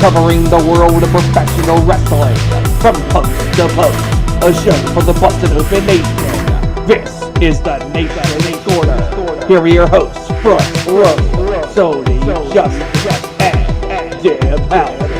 covering the world of professional wrestling from coast to coast. A show for the Busted Open Nation. This is the Nation Corner. Here are your hosts, Front Row, Sony, Justice, and Debhausen.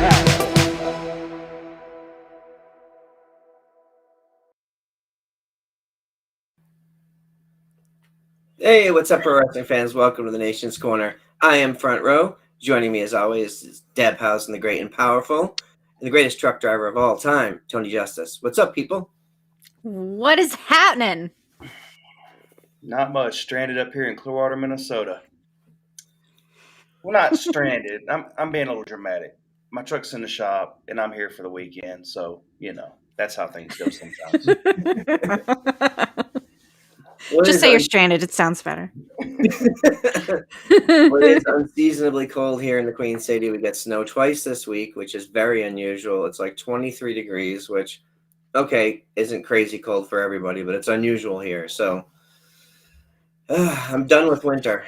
Hey, what's up, pro wrestling fans? Welcome to the Nation's Corner. I am Front Row. Joining me, as always, is Debhausen, the great and powerful, and the greatest truck driver of all time, Tony Justice. What's up, people? What is happening? Not much. Stranded up here in Clearwater, Minnesota. Well, not stranded. I'm being a little dramatic. My truck's in the shop, and I'm here for the weekend, so, that's how things go sometimes. Just say you're stranded. It sounds better. Well, it's unseasonably cold here in the Queen City. We got snow twice this week, which is very unusual. It's like 23 degrees, which, okay, isn't crazy cold for everybody, but it's unusual here. So I'm done with winter.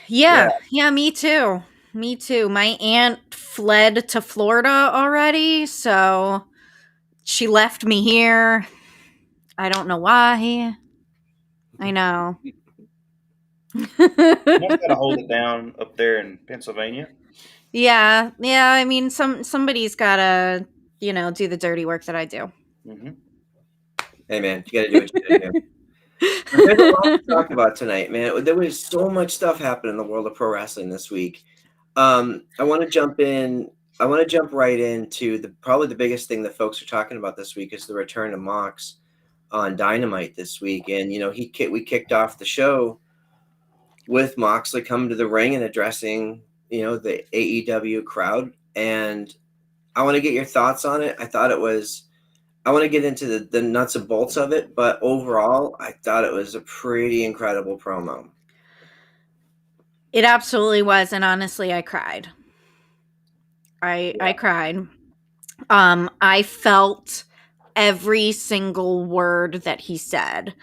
Yeah, me too. Me too. My aunt fled to Florida already, so she left me here. I don't know why. I know. You gotta hold it down up there in Pennsylvania. Yeah. I mean, somebody's gotta, do the dirty work that I do. Mm-hmm. Hey, man, you gotta do what you gotta do. There's a lot to talk about tonight, man. There was so much stuff happening in the world of pro wrestling this week. I want to jump right into probably the biggest thing that folks are talking about this week is the return of Mox on Dynamite this week, and we kicked off the show with Moxley coming to the ring and addressing the AEW crowd, and I want to get your thoughts on it. I want to get into the nuts and bolts of it, but overall, I thought it was a pretty incredible promo. It absolutely was, and honestly, I cried. I cried. I felt every single word that he said.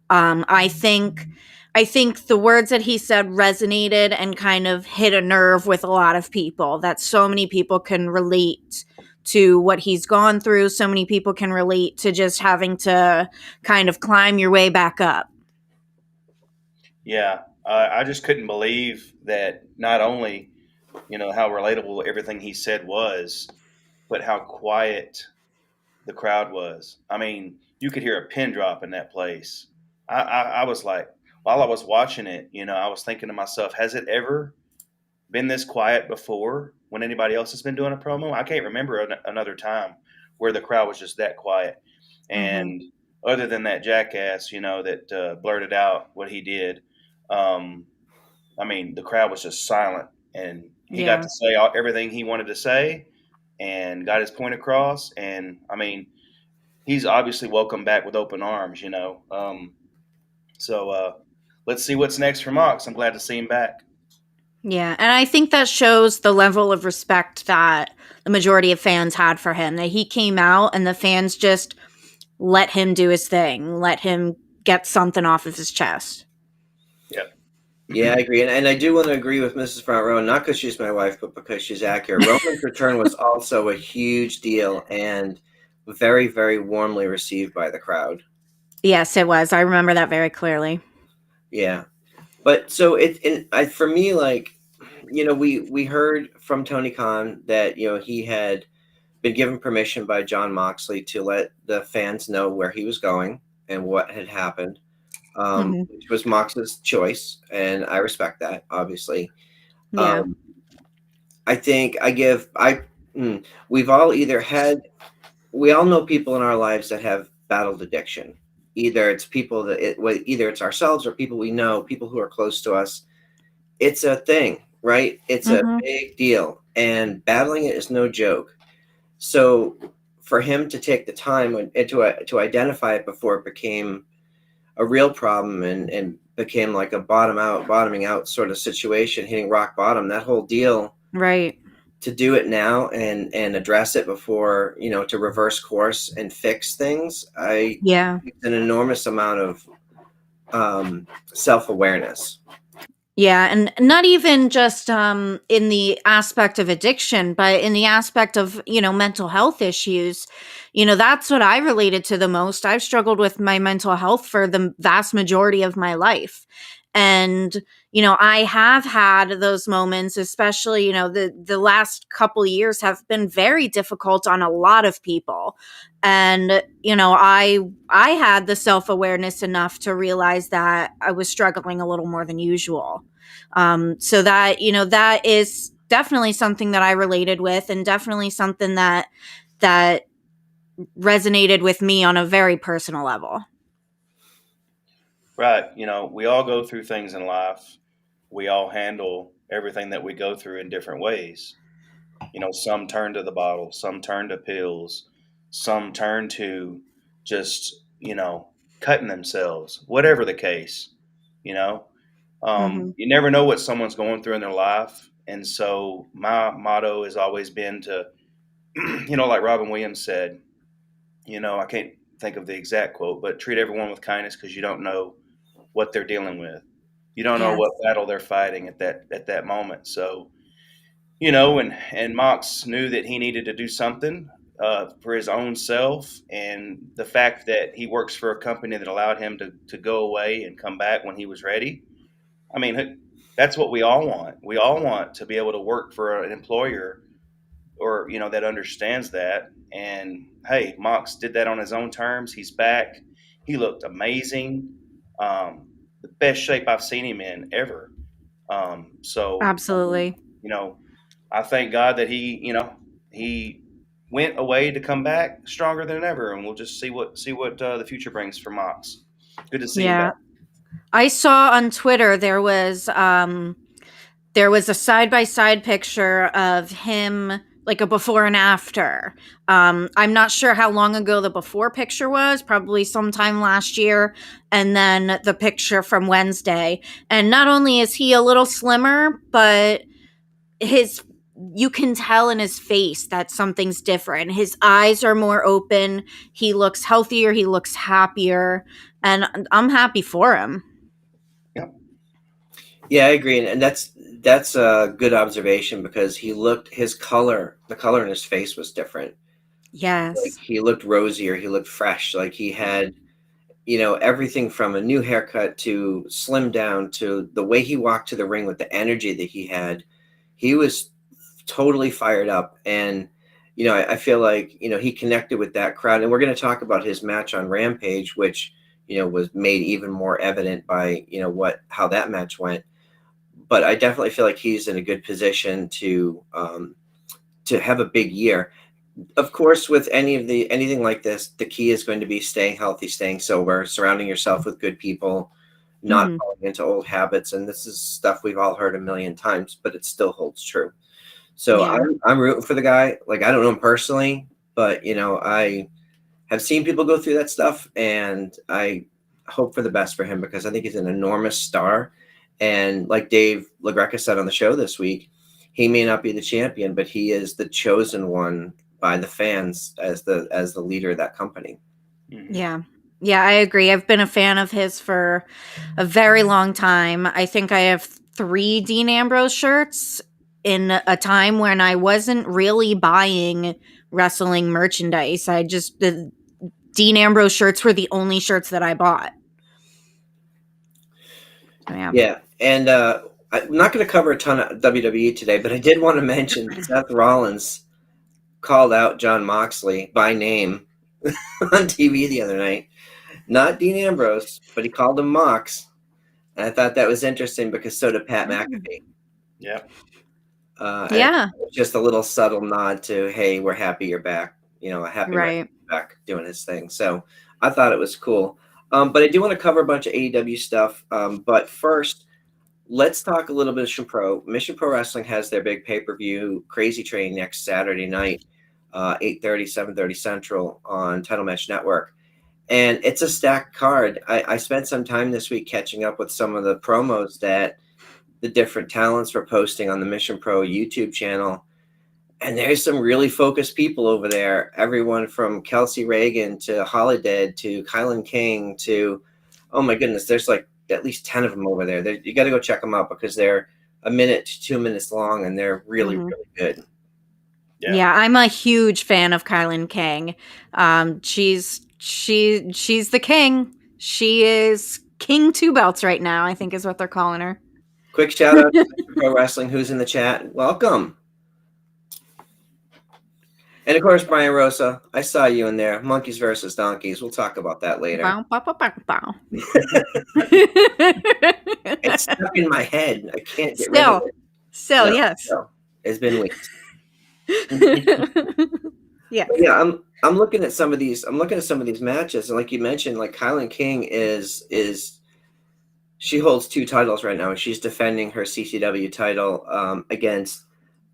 I think the words that he said resonated and kind of hit a nerve with a lot of people, that so many people can relate to what he's gone through. So many people can relate to just having to kind of climb your way back up. Yeah, I just couldn't believe that not only, how relatable everything he said was, but how quiet the crowd was. I mean, you could hear a pin drop in that place. I was like, while I was watching it, I was thinking to myself, has it ever been this quiet before when anybody else has been doing a promo? I can't remember another time where the crowd was just that quiet. And other than that jackass, that blurted out what he did, I mean, the crowd was just silent, and he got to say everything he wanted to say and got his point across. And I mean, he's obviously welcomed back with open arms, So let's see what's next for Mox. I'm glad to see him back. Yeah, and I think that shows the level of respect that the majority of fans had for him, that he came out and the fans just let him do his thing, let him get something off of his chest. Yep. Yeah, I agree. And I do want to agree with Mrs. Front Row, not because she's my wife, but because she's accurate. Roman's return was also a huge deal and very, very warmly received by the crowd. Yes, it was. I remember that very clearly. Yeah. But so for me, like, we heard from Tony Khan that, he had been given permission by Jon Moxley to let the fans know where he was going and what had happened. Which was Mox's choice, and I respect that, obviously. Yeah. I think we all know people in our lives that have battled addiction. Either it's either it's ourselves or people we know, people who are close to us. It's a thing, right? It's a big deal, and battling it is no joke. So for him to take the time to identify it before it became a real problem and became like a bottoming out sort of situation, hitting rock bottom, that whole deal, right? To do it now and address it before, to reverse course and fix things, it's an enormous amount of self-awareness. Yeah, and not even just in the aspect of addiction, but in the aspect of, mental health issues. That's what I related to the most. I've struggled with my mental health for the vast majority of my life. And, I have had those moments, especially, the last couple years have been very difficult on a lot of people. And, I had the self-awareness enough to realize that I was struggling a little more than usual. So that is definitely something that I related with, and definitely something that resonated with me on a very personal level. Right. We all go through things in life. We all handle everything that we go through in different ways. Some turn to the bottle, some turn to pills, some turn to just, cutting themselves, whatever the case, you know. Hmm. You never know what someone's going through in their life. And so my motto has always been to, like Robin Williams said, I can't think of the exact quote, but treat everyone with kindness because you don't know what they're dealing with. You don't know Yes, what battle they're fighting at that moment. So, and Mox knew that he needed to do something for his own self, and the fact that he works for a company that allowed him to go away and come back when he was ready. I mean, that's what we all want. We all want to be able to work for an employer or that understands that. And hey, Mox did that on his own terms. He's back. He looked amazing. The best shape I've seen him in ever. So absolutely. you know, I thank God that he went away to come back stronger than ever, and we'll just see what the future brings for Mox. Good to see him Yeah. back. I saw on Twitter there was a side by side picture of him, like a before and after. I'm not sure how long ago the before picture was, probably sometime last year, and then the picture from Wednesday. And not only is he a little slimmer, but his you can tell in his face that something's different. His eyes are more open. He looks healthier. He looks happier. And I'm happy for him. Yep. Yeah, I agree, and that's a good observation because the color in his face was different. Like Yes. he looked rosier, he looked fresh, like he had everything from a new haircut to slim down to the way he walked to the ring with the energy that he had. He was totally fired up, and I feel like he connected with that crowd, and we're going to talk about his match on Rampage, which was made even more evident by how that match went. But I definitely feel like he's in a good position to have a big year. Of course, with anything like this, the key is going to be staying healthy, staying sober, surrounding yourself with good people, not Hmm. falling into old habits. And this is stuff we've all heard a million times, but it still holds true. So Yeah. I'm rooting for the guy. Like I don't know him personally, but I have seen people go through that stuff, and I hope for the best for him because I think he's an enormous star. And like Dave LaGreca said on the show this week, he may not be the champion, but he is the chosen one by the fans as the leader of that company. Mm-hmm. Yeah. Yeah, I agree. I've been a fan of his for a very long time. I think I have 3 Dean Ambrose shirts in a time when I wasn't really buying wrestling merchandise. The Dean Ambrose shirts were the only shirts that I bought. Yeah. Yeah, and I'm not going to cover a ton of WWE today, but I did want to mention Seth Rollins called out Jon Moxley by name on TV the other night. Not Dean Ambrose, but he called him Mox. And I thought that was interesting because so did Pat McAfee. Yeah. Yeah. Just a little subtle nod to, hey, we're happy you're back. A happy Right. back doing his thing. So I thought it was cool. But I do want to cover a bunch of AEW stuff. But first, let's talk a little bit of Mission Pro. Mission Pro Wrestling has their big pay-per-view Crazy Train next Saturday night, 8:30, 7:30 Central on Title Match Network. And it's a stacked card. I spent some time this week catching up with some of the promos that the different talents were posting on the Mission Pro YouTube channel. And there's some really focused people over there. Everyone from Kelsey Reagan to Holidead to Kylan King to, oh my goodness, there's like at least 10 of them over there. You got to go check them out because they're a minute to 2 minutes long, and they're really, really good. Yeah, I'm a huge fan of Kylan King. She's the king. She is King Two Belts right now, I think is what they're calling her. Quick shout out to Pro Wrestling, who's in the chat. Welcome. And of course, Brian Rosa, I saw you in there. Monkeys versus donkeys. We'll talk about that later. Bow, bow, bow, bow, bow. It's stuck in my head. I can't get rid of it. Still, yes. So, it's been weeks. Yeah. But yeah, I'm looking at some of these. I'm looking at some of these matches, and like you mentioned, like Kylan King is she holds 2 titles right now, and she's defending her CCW title against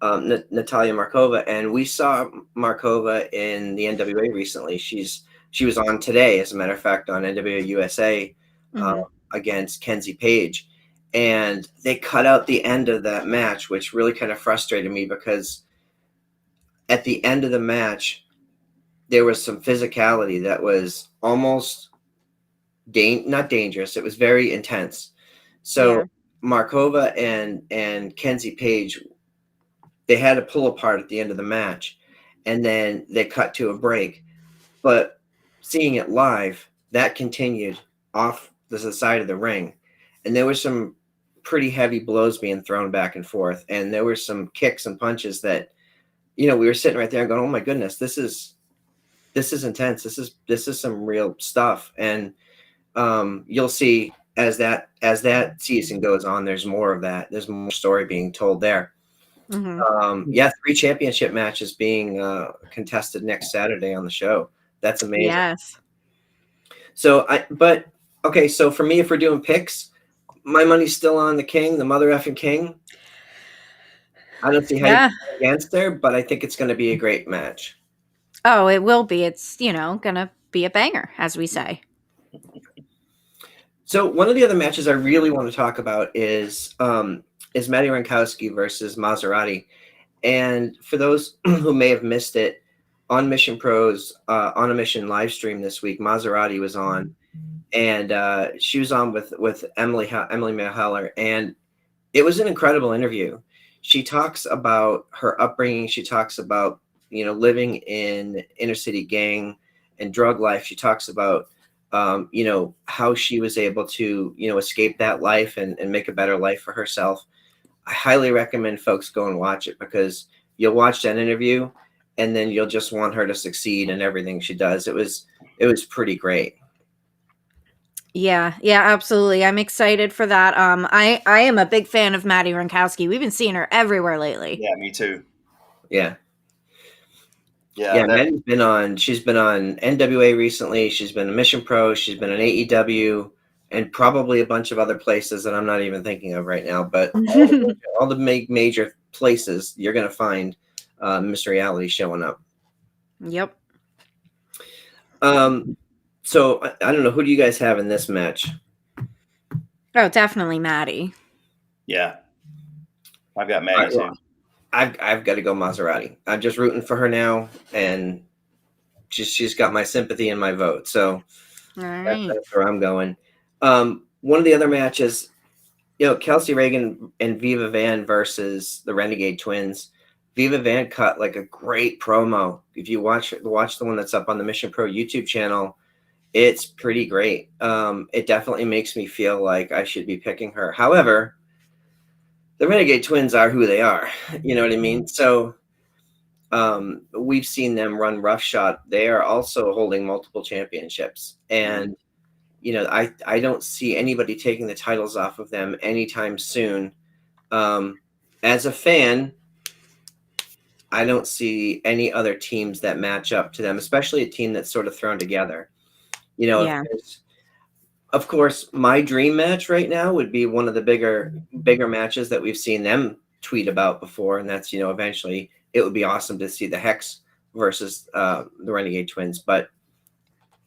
Natalia Markova, and we saw Markova in the NWA recently. She was on today, as a matter of fact, on NWA USA against Kenzie Page, and they cut out the end of that match, which really kind of frustrated me because at the end of the match, there was some physicality that was almost not dangerous. It was very intense. So Markova and Kenzie Page, they had to pull apart at the end of the match, and then they cut to a break. But seeing it live, that continued off the side of the ring, and there were some pretty heavy blows being thrown back and forth, and there were some kicks and punches that, we were sitting right there and going, "Oh my goodness, this is intense. This is some real stuff." And you'll see as that season goes on, there's more of that. There's more story being told there. 3 championship matches being contested next Saturday on the show. That's amazing. Yes. So so for me, if we're doing picks, my money's still on the King, the mother effing King. I don't see how you go against her, but I think it's going to be a great match. Oh, it will be. It's, gonna be a banger, as we say. So one of the other matches I really want to talk about is Maddie Rankowski versus Maserati. And for those who may have missed it, on Mission Pro's On a Mission live stream this week, Maserati was on, and she was on with Emily Mayheller, and it was an incredible interview. She talks about her upbringing. She talks about living in inner city gang and drug life. She talks about how she was able to escape that life and make a better life for herself. I highly recommend folks go and watch it, because you'll watch that interview and then you'll just want her to succeed in everything she does. It was pretty great. Yeah, absolutely. I'm excited for that. I am a big fan of Maddie Rankowski. We've been seeing her everywhere lately. Yeah, me too. Yeah. Maddie's been on. She's been on NWA recently. She's been on Mission Pro. She's been on AEW, and probably a bunch of other places that I'm not even thinking of right now. But all the major places, you're going to find Miss Reality showing up. Yep. So I don't know, who do you guys have in this match? Oh, definitely Maddie. Yeah, I've got Maddie too. I've got to go Maserati. I'm just rooting for her now, and she's got my sympathy and my vote. So that's where I'm going. One of the other matches, Kelsey Reagan and Viva Van versus the Renegade Twins. Viva Van cut like a great promo. If you watch the one that's up on the Mission Pro YouTube channel, it's pretty great. It definitely makes me feel like I should be picking her. However, the Renegade Twins are who they are. You know what I mean? So we've seen them run roughshod. They are also holding multiple championships. And, I don't see anybody taking the titles off of them anytime soon. As a fan, I don't see any other teams that match up to them, especially a team that's sort of thrown together. Of course, my dream match right now would be one of the bigger matches that we've seen them tweet about before, and that's eventually it would be awesome to see the Hex versus the Renegade Twins, but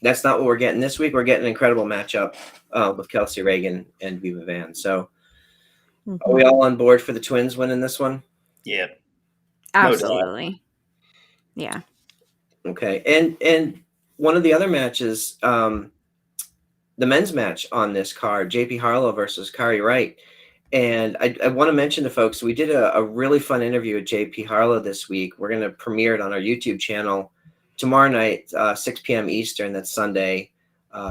that's not what we're getting this week. We're getting an incredible matchup with Kelsey Reagan and Viva Van. So, are we all on board for the Twins winning this one? Yeah, absolutely. Yeah. Okay, and one of the other matches men's match on this card, JP Harlow versus Kari Wright. And I want to mention to folks, we did a really fun interview with JP Harlow this week. We're going to premiere it on our YouTube channel tomorrow night, 6 p.m. Eastern. That's Sunday,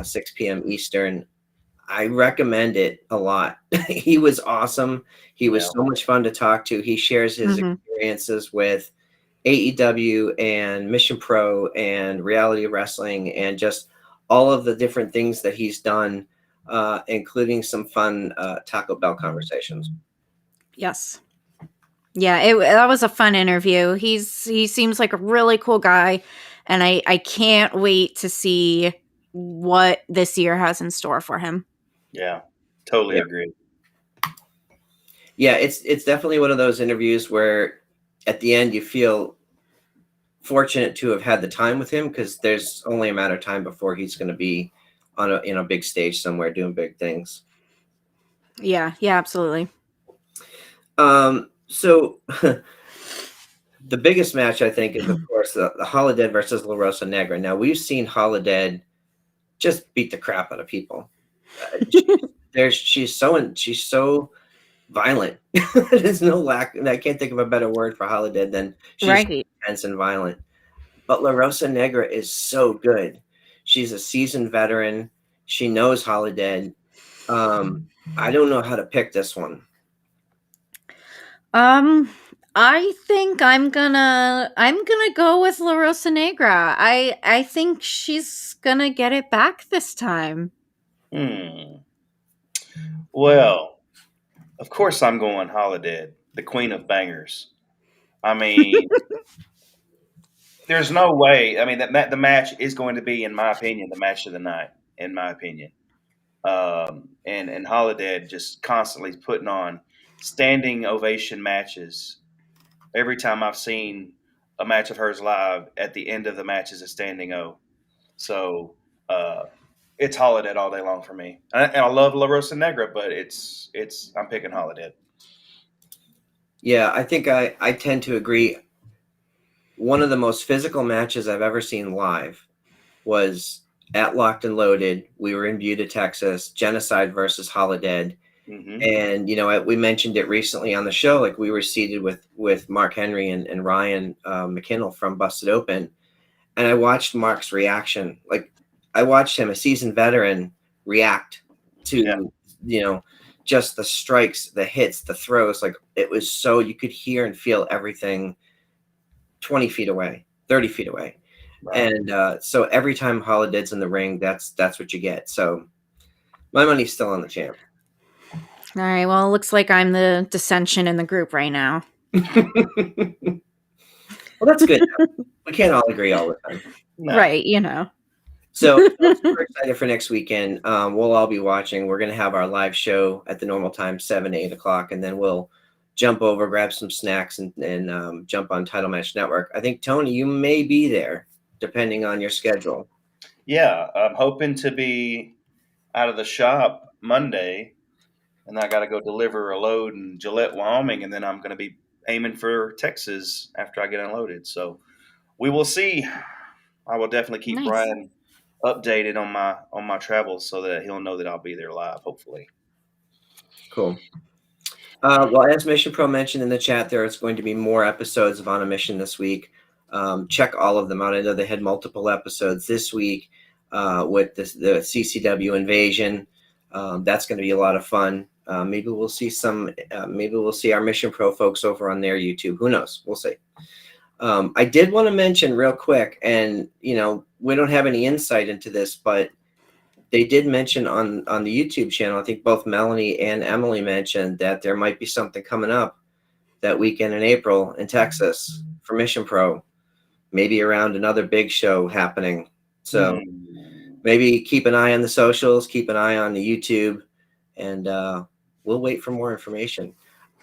6 p.m. Eastern. I recommend it a lot. He was awesome. He was so much fun to talk to. He shares his experiences with AEW and Mission Pro and reality wrestling and just all of the different things that he's done, including some fun Taco Bell conversations. Yes. Yeah, that was a fun interview. He seems like a really cool guy, and I can't wait to see what this year has in store for him. Yeah, totally agree. Yeah, it's definitely one of those interviews where at the end you feel fortunate to have had the time with him, because there's only a matter of time before he's going to be on a big stage somewhere doing big things. Yeah, absolutely. So the biggest match, I think, is of course the Holodead versus La Rosa Negra. Now we've seen Holodead just beat the crap out of people. She's so violent. There's no lack. I can't think of a better word for Holodead than she's intense and violent. But La Rosa Negra is so good. She's a seasoned veteran. She knows Holodead. I don't know how to pick this one. I think I'm gonna go with La Rosa Negra. I think she's gonna get it back this time. Well, of course I'm going Holodead, the queen of bangers. I mean, there's no way. I mean, the match is going to be, in my opinion, the match of the night. In my opinion, and Holodead just constantly putting on standing ovation matches. Every time I've seen a match of hers live, at the end of the match is a standing O. So it's Holodead all day long for me. And I love La Rosa Negra, but I'm picking Holodead. Yeah, I think I tend to agree. One of the most physical matches I've ever seen live was at Locked and Loaded. We were in Buda, Texas, Genocide versus Holodead. And, we mentioned it recently on the show. Like, we were seated with Mark Henry and Ryan McKinnell from Busted Open. And I watched Mark's reaction. Like, I watched him, a seasoned veteran, react to, just the strikes, the hits, the throws. Like, it was so, you could hear and feel everything 20 feet away, 30 feet away. Right. And so every time Holodead's in the ring, that's what you get. So my money's still on the champ. All right. Well, it looks like I'm the dissension in the group right now. Well, that's good. We can't all agree all the time. No. Right. So I'm super excited for next weekend. We'll all be watching. We're going to have our live show at the normal time, 7 to 8 o'clock. And then we'll jump over, grab some snacks, and jump on Title Match Network. I think, Tony, you may be there, depending on your schedule. Yeah. I'm hoping to be out of the shop Monday. And I got to go deliver a load in Gillette, Wyoming, and then I'm going to be aiming for Texas after I get unloaded. So we will see. I will definitely keep Brian updated on my travels so that he'll know that I'll be there live, hopefully. Cool. Well, as Mission Pro mentioned in the chat, there is going to be more episodes of On a Mission this week. Check all of them out. I know they had multiple episodes this week with the CCW Invasion. That's going to be a lot of fun. Maybe we'll see our Mission Pro folks over on their YouTube. Who knows? We'll see. I did want to mention real quick, and we don't have any insight into this, but they did mention on the YouTube channel, I think both Melanie and Emily mentioned that there might be something coming up that weekend in April in Texas for Mission Pro, maybe around another big show happening. So maybe keep an eye on the socials, keep an eye on the YouTube, and we'll wait for more information.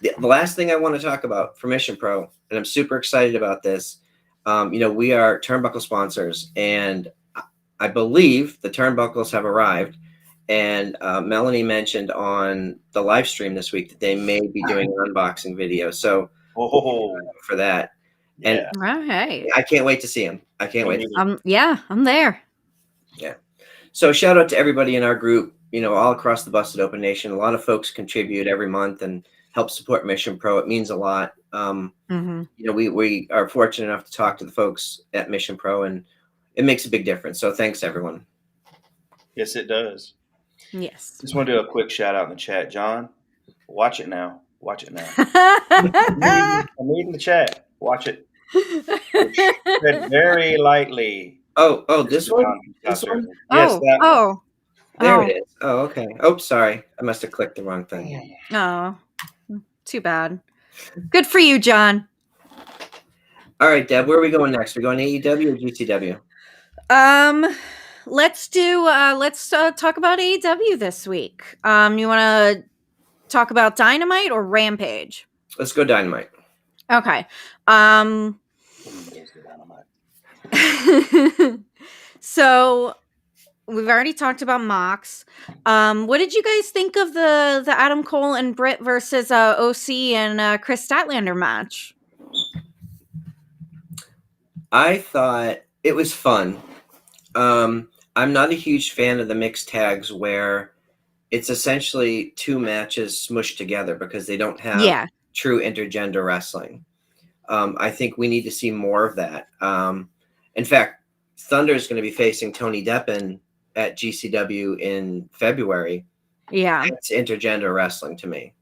The last thing I want to talk about for Mission Pro, and I'm super excited about this, we are Turnbuckle sponsors, and I believe the turnbuckles have arrived. And Melanie mentioned on the live stream this week that they may be doing an unboxing video. So for that. And right. I can't wait to see them. I can't wait. Yeah, I'm there. Yeah. So shout out to everybody in our group, all across the Busted Open Nation. A lot of folks contribute every month and help support Mission Pro. It means a lot. We are fortunate enough to talk to the folks at Mission Pro, and it makes a big difference. So thanks, everyone. Yes, it does. Yes. Just want to do a quick shout out in the chat. John, watch it now. Watch it now. I'm reading the chat. Watch it. Tread very lightly. Oh, this one? Yes, Oh, that one. There it is. Oh, okay. Oh, sorry. I must have clicked the wrong thing. Oh, too bad. Good for you, John. All right, Deb, where are we going next? We're going AEW or GCW? Let's talk about AEW this week. You want to talk about Dynamite or Rampage? Let's go Dynamite. Okay. So we've already talked about Mox. What did you guys think of the Adam Cole and Britt versus OC and Chris Statlander match? I thought it was fun. I'm not a huge fan of the mixed tags where it's essentially two matches smushed together because they don't have true intergender wrestling. I think we need to see more of that. In fact, Thunder is going to be facing Tony Deppen at GCW in February. Yeah. It's intergender wrestling to me.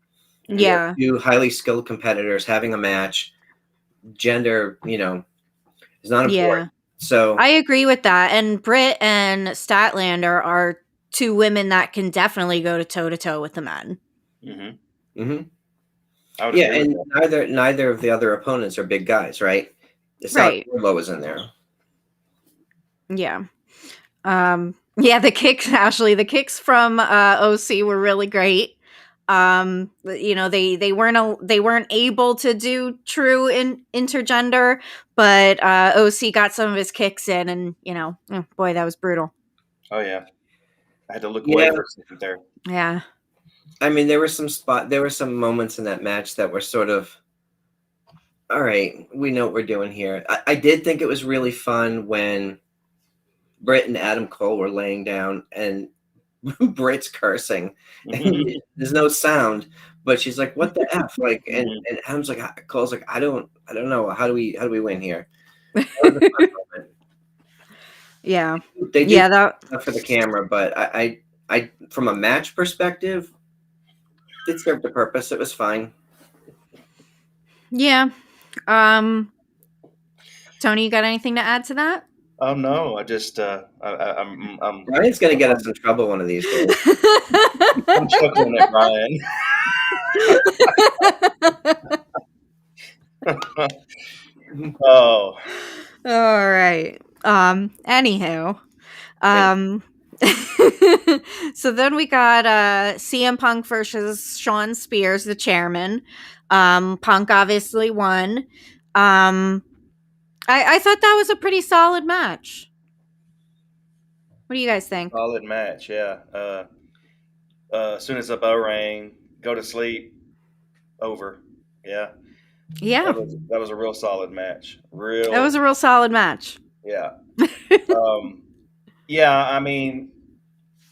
Yeah. Two highly skilled competitors having a match. Gender, is not important. Yeah. So I agree with that. And Britt and Statlander are two women that can definitely go to toe with the men. Mm-hmm. Mm-hmm. Yeah, and neither of the other opponents are big guys, right? It's right. not Wardlow is in there. Yeah. The kicks, Ashley, the kicks from OC were really great. They weren't able to do true intergender, but OC got some of his kicks in, and oh boy, that was brutal. Oh yeah, I had to look away for a second there. Yeah, I mean, there were some moments in that match that were sort of, all right, we know what we're doing here. I did think it was really fun when Britt and Adam Cole were laying down and Britt's cursing. And there's no sound, but she's like, "What the f?" Like, and Adam's like, Cole's like, "I don't know. How do we win here?" That was a fun moment. Yeah, they do that for the camera, but I from a match perspective, it served a purpose. It was fine. Yeah. Tony, you got anything to add to that? No, I just Ryan's gonna get us in trouble one of these days. I'm chuckling at Ryan. Oh. All right. Anywho. So then we got CM Punk versus Shawn Spears, the chairman. Punk obviously won. I thought that was a pretty solid match. What do you guys think? Solid match, yeah. As soon as the bell rang, go to sleep, over. Yeah. Yeah. That was a real solid match. That was a real solid match. Yeah. Yeah, I mean,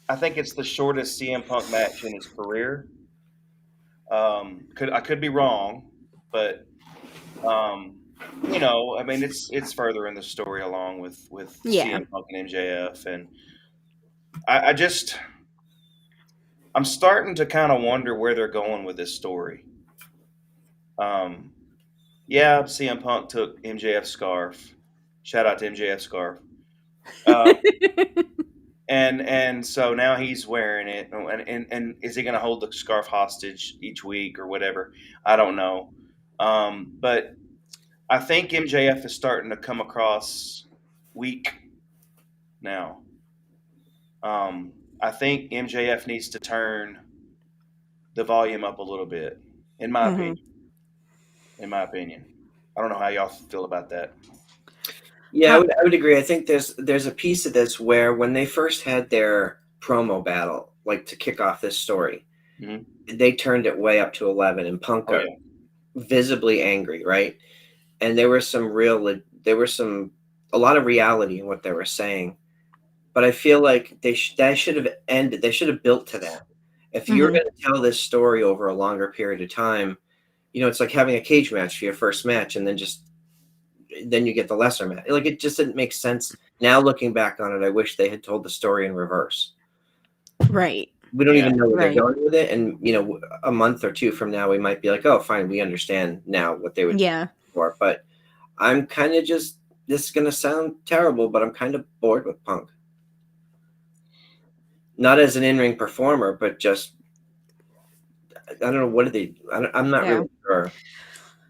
I think it's the shortest CM Punk match in his career. I could be wrong, but I mean, it's further in the story along with CM Punk and MJF, and I'm starting to kind of wonder where they're going with this story. CM Punk took MJF's scarf. Shout out to MJF's scarf. And so now he's wearing it, and is he going to hold the scarf hostage each week or whatever? I don't know. But I think MJF is starting to come across weak now. I think MJF needs to turn the volume up a little bit, in my opinion. In my opinion. I don't know how y'all feel about that. Yeah, I would agree. I think there's a piece of this where when they first had their promo battle, like to kick off this story, they turned it way up to 11, and Punk got visibly angry, right? And there was a lot of reality in what they were saying. but I feel like that should have ended. They should have built to that. If you're going to tell this story over a longer period of time, it's like having a cage match for your first match, and then you get the lesser match. Like, it just didn't make sense. Now looking back on it, I wish they had told the story in reverse. Right. We don't even know where Right. they're going with it, and a month or two from now, we might be like, "Oh, fine, we understand now what they would do for." But I'm kind of just. This is going to sound terrible, but I'm kind of bored with Punk. Not as an in-ring performer, but just, I don't know, what do I'm not really sure.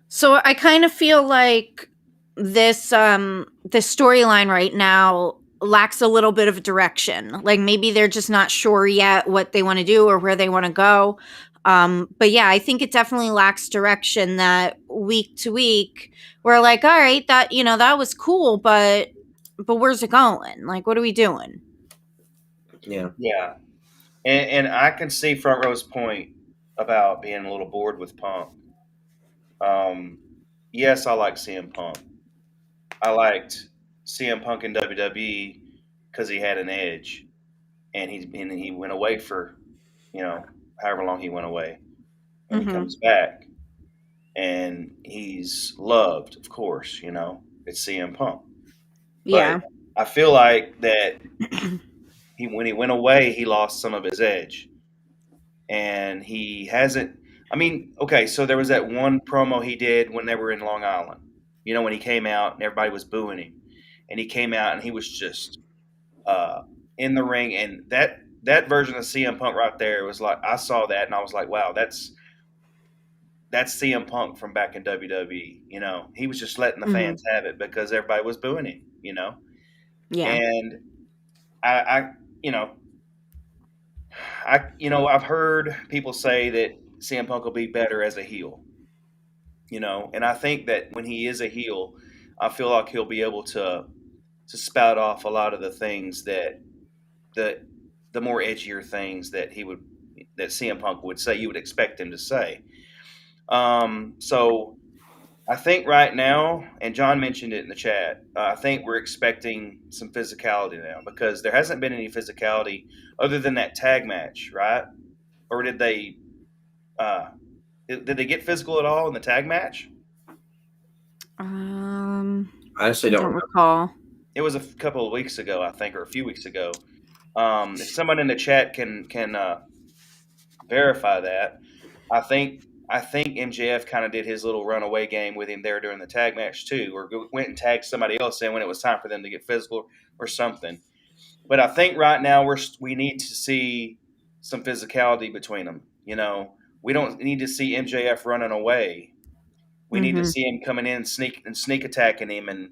So I kind of feel like this storyline right now lacks a little bit of direction. Like, maybe they're just not sure yet what they want to do or where they want to go. But yeah, I think it definitely lacks direction, that week to week we're like, all right, that, that was cool, but where's it going? Like, what are we doing? Yeah. Yeah. And I can see Front Row's point about being a little bored with Punk. Yes, I like CM Punk. I liked CM Punk in WWE because he had an edge, and he went away for, however long he went away, and he comes back, and he's loved, of course. It's CM Punk. Yeah. But I feel like that when he went away, he lost some of his edge, and he hasn't. I mean, okay, so there was that one promo he did when they were in Long Island. When he came out and everybody was booing him, and he came out and he was just in the ring, and that version of CM Punk right there was like, I saw that and I was like, wow, that's CM Punk from back in WWE. He was just letting the fans have it because everybody was booing him. Yeah. And I've heard people say that CM Punk will be better as a heel. And I think that when he is a heel, I feel like he'll be able to spout off a lot of the things that the more edgier things that CM Punk would say, you would expect him to say. So I think right now, and John mentioned it in the chat, I think we're expecting some physicality now, because there hasn't been any physicality other than that tag match, right? Or did they get physical at all in the tag match? Honestly, don't recall. It was a couple of weeks ago, I think, or a few weeks ago. If someone in the chat can verify that, I think MJF kind of did his little runaway game with him there during the tag match too, or went and tagged somebody else in when it was time for them to get physical or something. But I think right now we need to see some physicality between them. We don't need to see MJF running away. We need to see him coming in and sneak attacking him, and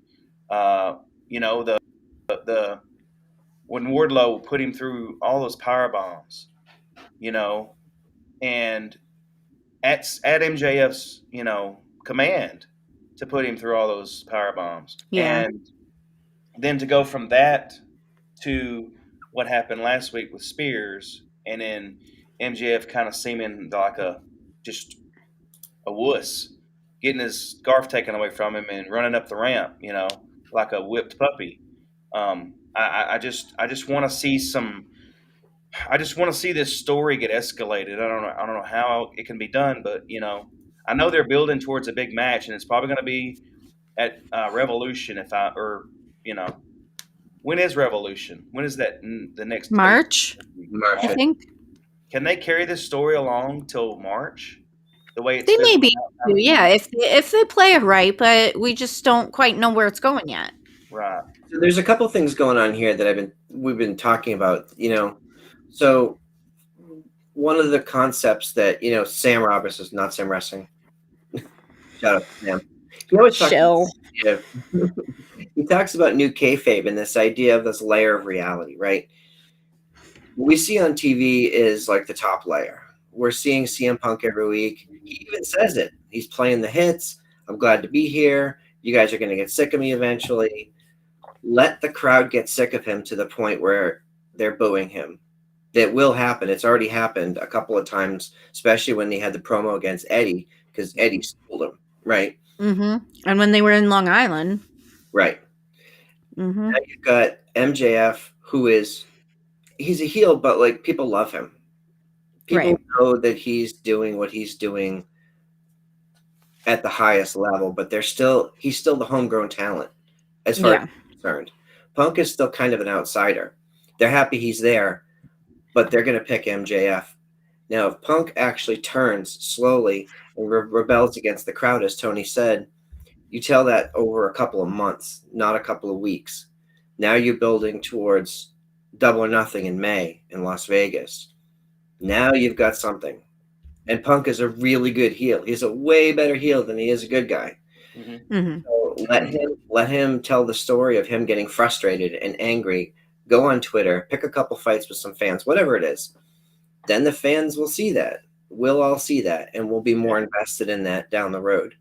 the when Wardlow put him through all those power bombs, and at MJF's command to put him through all those power bombs, and then to go from that to what happened last week with Spears, and then MJF kind of seeming like just a wuss, getting his scarf taken away from him and running up the ramp, like a whipped puppy. I just want to see some. I just want to see this story get escalated. I don't know how it can be done, but I know they're building towards a big match, and it's probably going to be at Revolution. When is Revolution? When is that? The next March, March, I think. Can they carry this story along till March? The way They may be, yeah, if they play it right, but we just don't quite know where it's going yet. Right. So there's a couple things going on here that we've been talking about. So one of the concepts that Sam Roberts is not Sam Wrestling. Shout out to Sam. He always talks. He talks about new kayfabe and this idea of this layer of reality, right? What we see on TV is like the top layer. We're seeing CM Punk every week. He even says it. He's playing the hits. I'm glad to be here. You guys are going to get sick of me eventually. Let the crowd get sick of him to the point where they're booing him. That will happen. It's already happened a couple of times, especially when they had the promo against Eddie, because Eddie schooled him, right? And when they were in Long Island. Right. Now you've got MJF, he's a heel, but like people love him. People Right. know that he's doing what he's doing at the highest level, but he's still the homegrown talent as far as I'm concerned. Punk is still kind of an outsider. They're happy he's there, but they're going to pick MJF. Now, if Punk actually turns slowly and rebels against the crowd, as Tony said, you tell that over a couple of months, not a couple of weeks. Now you're building towards Double or Nothing in May in Las Vegas. Now you've got something. And Punk is a really good heel. He's a way better heel than he is a good guy. Mm-hmm. So let him tell the story of him getting frustrated and angry. Go on Twitter, pick a couple fights with some fans, whatever it is. Then the fans will see that. We'll all see that, and we'll be more invested in that down the road.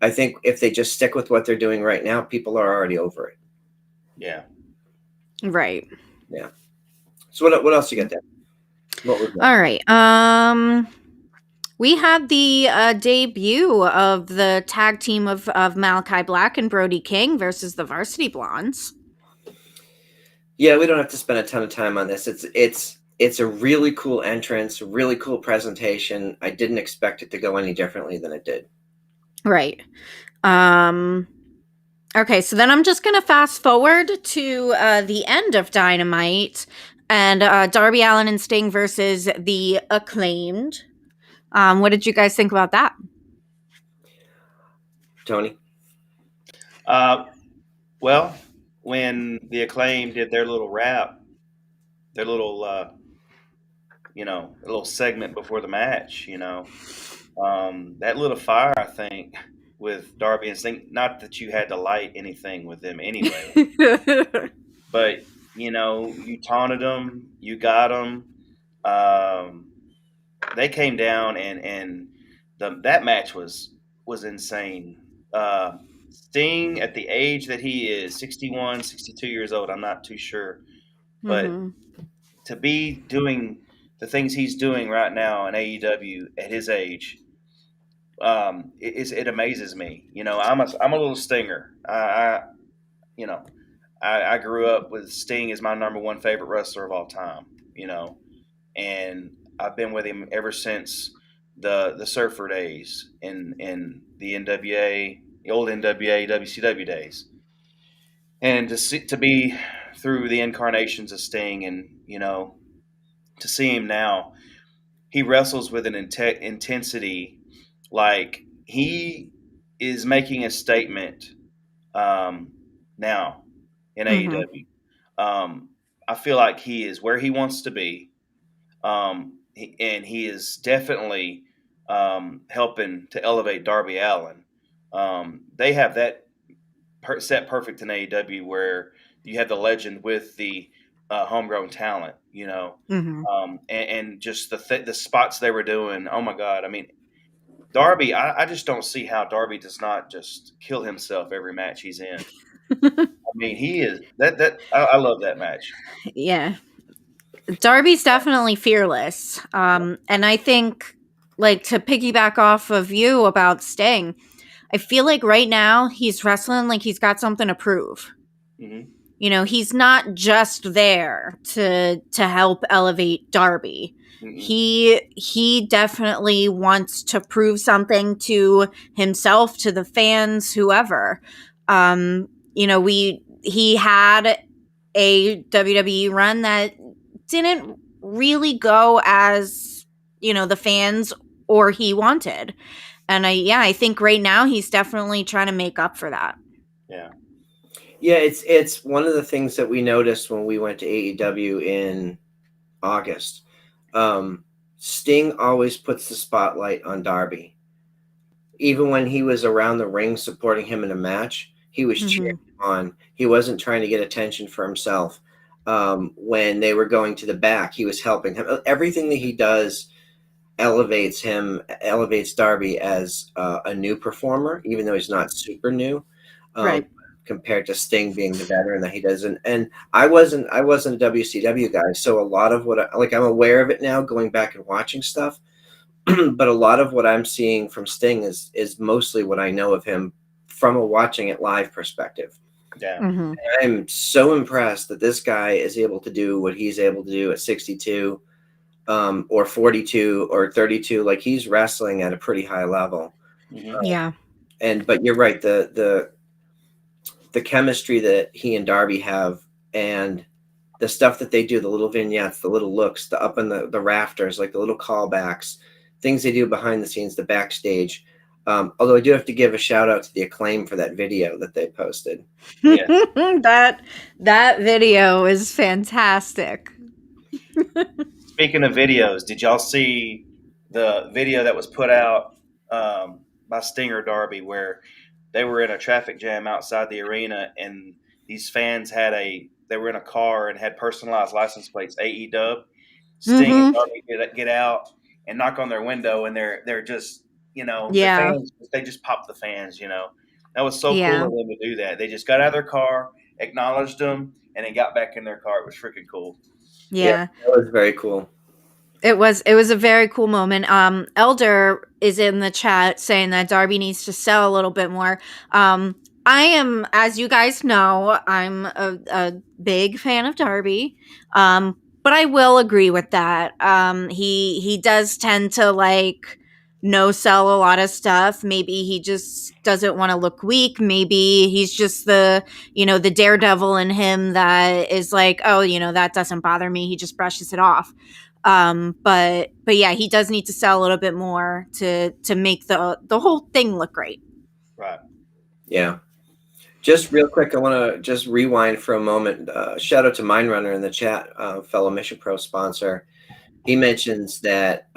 I think if they just stick with what they're doing right now, people are already over it. Yeah. Right. Yeah. So what else you got there? What was that? All right. We had the debut of the tag team of Malachi Black and Brody King versus the Varsity Blondes. Yeah, we don't have to spend a ton of time on this. It's a really cool entrance, really cool presentation. I didn't expect it to go any differently than it did. Right. Okay, so then I'm just going to fast forward to the end of Dynamite and Darby Allin and Sting versus the Acclaimed. What did you guys think about that? Tony? Well, when the Acclaim did their little rap, their little, a little segment before the match, that lit a fire, I think, with Darby and Sting. Not that you had to light anything with them anyway, but you taunted them, you got them. They came down, and that match was insane. Sting, at the age that he is, 61, 62 years old, I'm not too sure, but to be doing the things he's doing right now in AEW at his age, it amazes me. I'm a little Stinger. I grew up with Sting as my number one favorite wrestler of all time. And I've been with him ever since the Surfer days in the NWA, the old NWA, WCW days, and to be through the incarnations of Sting, and to see him now, he wrestles with an intensity like he is making a statement now in AEW. I feel like he is where he wants to be. And he is definitely helping to elevate Darby Allin. They have that set perfect in AEW, where you have the legend with the homegrown talent, and just the spots they were doing. Oh my God! I mean, Darby. I just don't see how Darby does not just kill himself every match he's in. I mean, he is that. I love that match. Yeah. Darby's definitely fearless. And I think, like, to piggyback off of you about Sting, I feel like right now he's wrestling like he's got something to prove. Mm-hmm. He's not just there to help elevate Darby. Mm-hmm. He definitely wants to prove something to himself, to the fans, whoever. He had a WWE run that didn't really go as the fans or he wanted, and I think right now he's definitely trying to make up for that. Yeah, it's one of the things that we noticed when we went to AEW in August. Sting always puts the spotlight on Darby. Even when he was around the ring supporting him in a match, he was cheering him on. He wasn't trying to get attention for himself. When they were going to the back, he was helping him. Everything that he does elevates Darby as a new performer, even though he's not super new, Right. compared to Sting being the veteran that he does. And I wasn't a WCW guy, so a lot of I'm aware of it now, going back and watching stuff. But a lot of what I'm seeing from Sting is mostly what I know of him from a watching it live perspective. Yeah. Mhm. I'm so impressed that this guy is able to do what he's able to do at 62, or 42 or 32. Like, he's wrestling at a pretty high level. Mm-hmm. Yeah. But you're right, the chemistry that he and Darby have, and the stuff that they do, the little vignettes, the little looks, the up in the rafters, like the little callbacks, things they do behind the scenes, the backstage. Although I do have to give a shout out to the Acclaim for that video that they posted. Yeah. that video is fantastic. Speaking of videos, did y'all see the video that was put out by Stinger Darby where they were in a traffic jam outside the arena and these fans they were in a car and had personalized license plates, AEW. Sting and Mhm. Darby get out and knock on their window and they're just, the Yeah. fans, they just pop the fans. That was so cool Yeah. of them to do that. They just got out of their car, acknowledged them, and then got back in their car. It was freaking cool. Yeah. That was very cool. It was a very cool moment. Elder is in the chat saying that Darby needs to sell a little bit more. I am, as you guys know, I'm a big fan of Darby. But I will agree with that. He does tend to like no sell a lot of stuff. Maybe he just doesn't want to look weak. Maybe he's just the daredevil in him that is like, oh, that doesn't bother me. He just brushes it off. But yeah, he does need to sell a little bit more to make the whole thing look great. Right. Yeah. Just real quick, I want to just rewind for a moment. Shout out to Mindrunner in the chat, fellow Mission Pro sponsor. He mentions that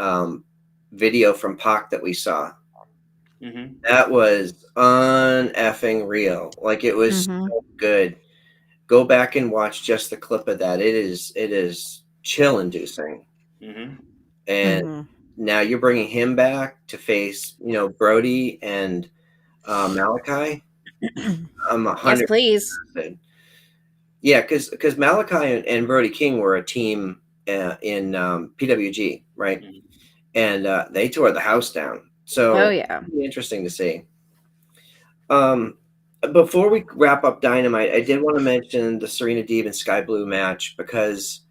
video from Pac that we saw. Mm-hmm. That was un-effing real. Like, it was Mhm. so good. Go back and watch just the clip of that. It is chill-inducing. Mm-hmm. And Mhm. now you're bringing him back to face, Brody and Malachi. I'm Yes, 100%. please. Yeah, because Malachi and Brody King were a team in PWG, right? Mhm. And they tore the house down. So Oh yeah. it'll be interesting to see. Before we wrap up Dynamite, I did want to mention the Serena Deeb and Sky Blue match, because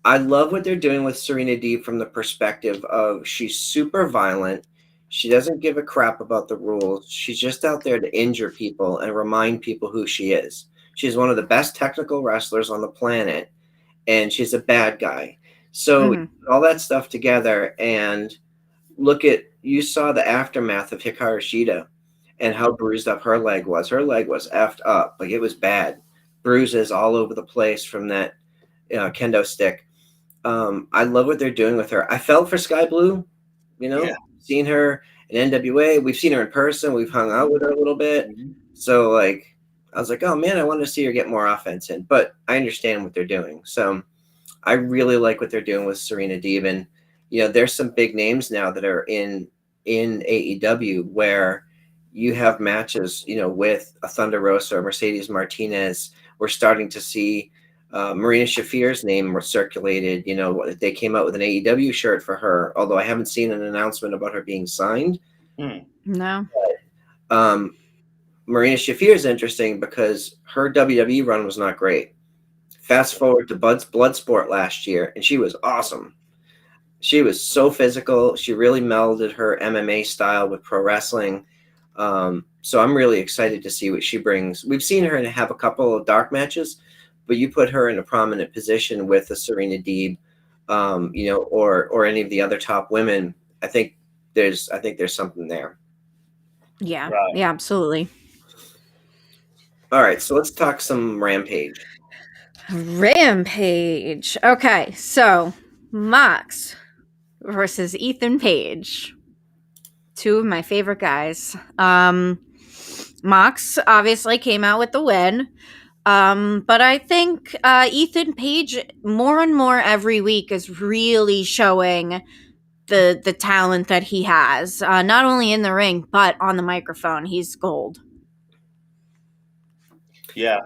I love what they're doing with Serena Deeb from the perspective of she's super violent. She doesn't give a crap about the rules. She's just out there to injure people and remind people who she is. She's one of the best technical wrestlers on the planet, and she's a bad guy. So Mhm. all that stuff together, and you saw the aftermath of Hikaru Shida and how bruised up her leg was. Her leg was effed up. Like, it was bad. Bruises all over the place from that kendo stick. I love what they're doing with her. I felt for Sky Blue, Yeah. seen her in NWA. We've seen her in person. We've hung out with her a little bit. Mm-hmm. So, like, I was like, oh man, I wanted to see her get more offense in. But I understand what they're doing. So I really like what they're doing with Serena Deeb. And, there's some big names now that are in AEW where you have matches, with a Thunder Rosa or Mercedes Martinez. We're starting to see Marina Shafir's name was circulated. They came out with an AEW shirt for her, although I haven't seen an announcement about her being signed. No. Marina Shafir is interesting because her WWE run was not great. Fast forward to Bloodsport last year, and she was awesome. She was so physical. She really melded her MMA style with pro wrestling. So I'm really excited to see what she brings. We've seen her have a couple of dark matches, but you put her in a prominent position with a Serena Deeb, or any of the other top women. I think there's something there. Yeah. Right. Yeah, absolutely. All right, so let's talk some Rampage. Rampage. Okay, so Mox versus Ethan Page. Two of my favorite guys. Mox obviously came out with the win. But I think Ethan Page more and more every week is really showing the talent that he has, not only in the ring but on the microphone. He's gold. Yeah.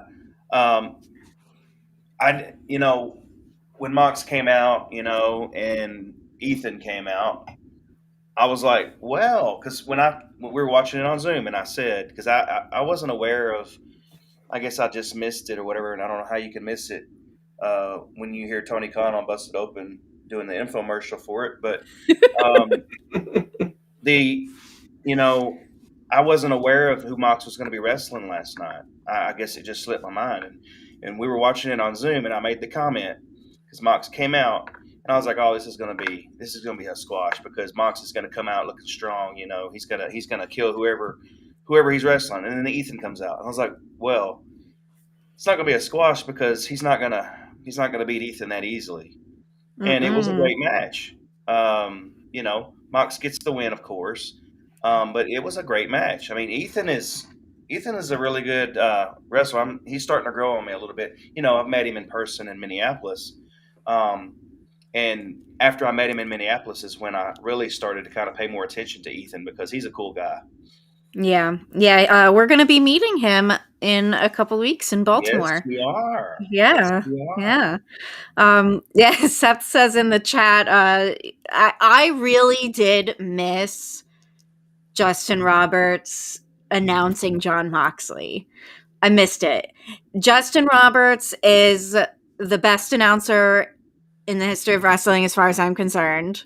When Mox came out, and Ethan came out, I was like, well, because when we were watching it on Zoom, and I said, because I wasn't aware of I guess I just missed it or whatever, and I don't know how you can miss it when you hear Tony Khan on Busted Open doing the infomercial for it. But um, I wasn't aware of who Mox was going to be wrestling last night. I guess it just slipped my mind, and we were watching it on Zoom, and I made the comment because Mox came out, and I was like, "Oh, this is going to be a squash because Mox is going to come out looking strong. He's gonna kill whoever he's wrestling." And then Ethan comes out, and I was like, "Well, it's not going to be a squash because he's not gonna beat Ethan that easily." And it was a great match. Mox gets the win, of course, but it was a great match. I mean, Ethan is a really good wrestler. He's starting to grow on me a little bit. I've met him in person in Minneapolis, and after I met him in Minneapolis is when I really started to kind of pay more attention to Ethan because he's a cool guy. Yeah. We're going to be meeting him in a couple weeks in Baltimore. Yes, we are. Yeah. Yes, we are. Yeah. Seth says in the chat, I really did miss Justin Roberts announcing Jon Moxley. I missed it. Justin Roberts is the best announcer in the history of wrestling as far as I'm concerned.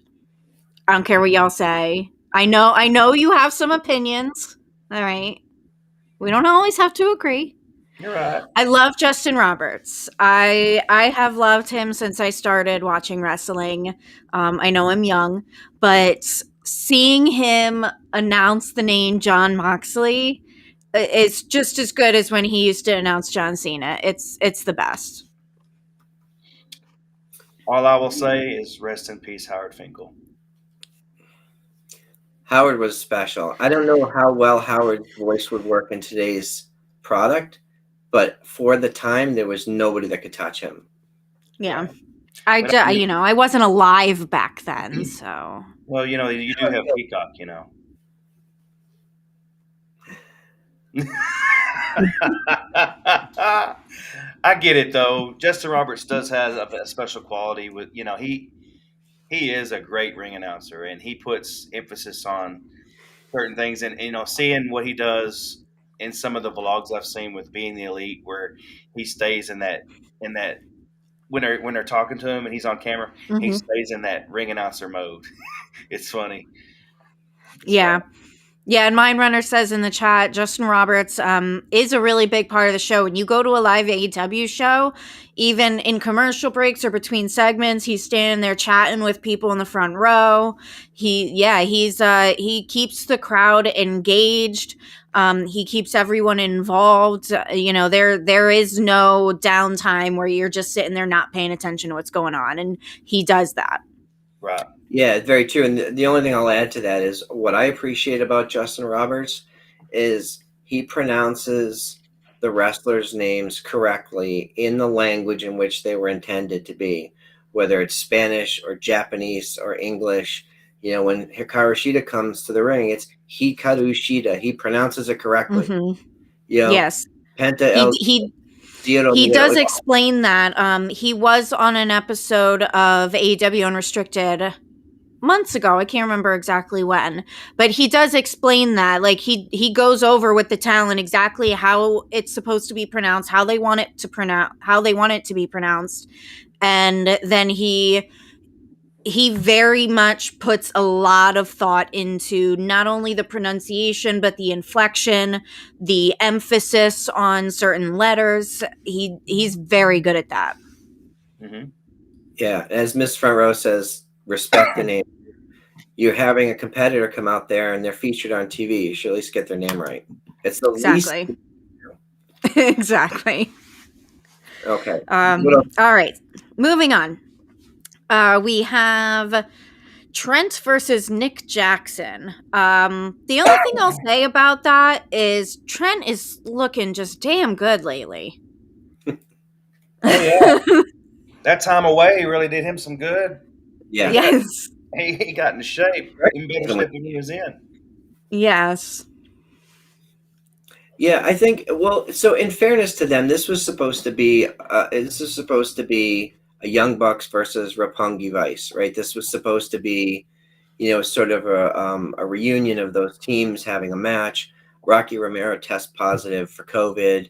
I don't care what y'all say. I know you have some opinions. All right. We don't always have to agree. You're right. I love Justin Roberts. I have loved him since I started watching wrestling. I know I'm young, but seeing him announce the name Jon Moxley, it's just as good as when he used to announce John Cena. It's the best. All I will say is rest in peace, Howard Finkel. Howard was special. I don't know how well Howard's voice would work in today's product, but for the time, there was nobody that could touch him. Yeah. I wasn't alive back then, so. Well, you do have Peacock, I get it though. Justin Roberts does have a special quality with he is a great ring announcer and he puts emphasis on certain things and seeing what he does in some of the vlogs I've seen with Being the Elite where he stays in that when they're talking to him and he's on camera, he stays in that ring announcer mode. It's funny. Yeah. Yeah, and Mind Runner says in the chat, Justin Roberts is a really big part of the show. When you go to a live AEW show, even in commercial breaks or between segments, he's standing there chatting with people in the front row. He keeps the crowd engaged. He keeps everyone involved. There is no downtime where you're just sitting there not paying attention to what's going on, and he does that. Right. Yeah, very true. And the only thing I'll add to that is what I appreciate about Justin Roberts is he pronounces the wrestlers' names correctly in the language in which they were intended to be, whether it's Spanish or Japanese or English. When Hikaru Shida comes to the ring, it's Hikaru Shida. He pronounces it correctly. Yes. Penta He does explain that. He was on an episode of AEW Unrestricted months ago. I can't remember exactly when, but he does explain that. Like he goes over with the talent exactly how it's supposed to be pronounced, how they want it to be pronounced, and then he very much puts a lot of thought into not only the pronunciation, but the inflection, the emphasis on certain letters. He's very good at that. Mm-hmm. Yeah, as Miss Front Row says, respect the name. You're having a competitor come out there and they're featured on TV. You should at least get their name right. It's the exactly. least. Exactly. Okay. All right. Moving on. We have Trent versus Nick Jackson. The only thing I'll say about that is Trent is looking just damn good lately. Oh yeah. That time away really did him some good. Yeah. Yes. He got in shape. Even better shape than he was in. Yes. Yeah, I think. Well, so in fairness to them, this was supposed to be a Young Bucks versus Roppongi Vice, right? This was supposed to be, sort of a reunion of those teams having a match. Rocky Romero tests positive for COVID.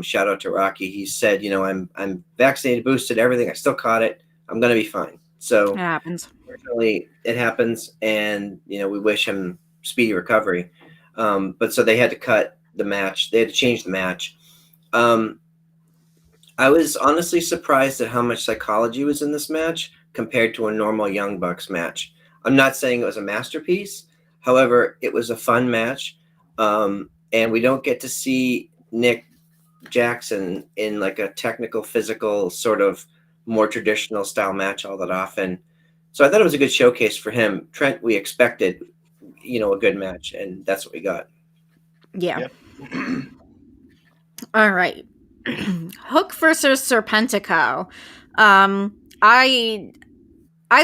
Shout out to Rocky. He said, I'm vaccinated, boosted, everything. I still caught it. I'm going to be fine. So It happens. fortunately, it happens, and we wish him speedy recovery. But so they had to cut the match. They had to change the match. I was honestly surprised at how much psychology was in this match compared to a normal Young Bucks match. I'm not saying it was a masterpiece. However, it was a fun match. And we don't get to see Nick Jackson in like a technical, physical, sort of more traditional style match all that often. So I thought it was a good showcase for him. Trent, we expected, a good match, and that's what we got. Yeah. Yep. All right. Hook versus Serpentico. I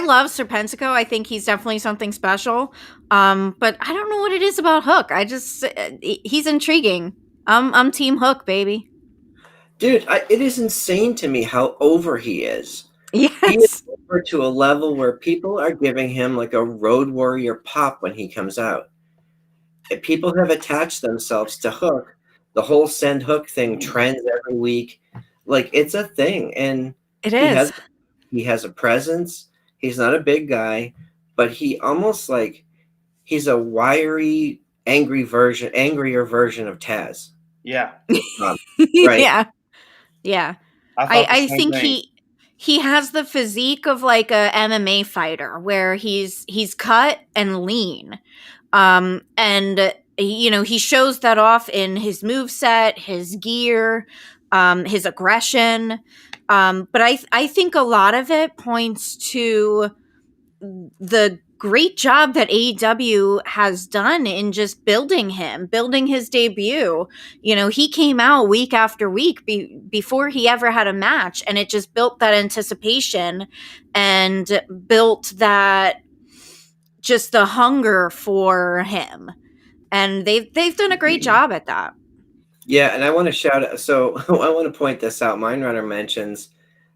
love Serpentico. I think he's definitely something special. But I don't know what it is about Hook. He's intriguing. I'm Team Hook, baby. Dude, it is insane to me how over he is. Yes. He is over to a level where people are giving him like a Road Warrior pop when he comes out. And people have attached themselves to Hook. The whole send Hook thing trends every week. Like, it's a thing. And It is. he has a presence. He's not a big guy, but he almost like he's a wiry, angrier version of Taz. Yeah. Right. Yeah. I think he has the physique of like a MMA fighter where he's cut and lean. And he shows that off in his moveset, his gear, his aggression. But I think a lot of it points to the great job that AEW has done in just building his debut. He came out week after week before he ever had a match, and it just built that anticipation and built that just the hunger for him. And they've done a great job at that. Yeah, and I want to shout out. So I want to point this out. Mindrunner mentions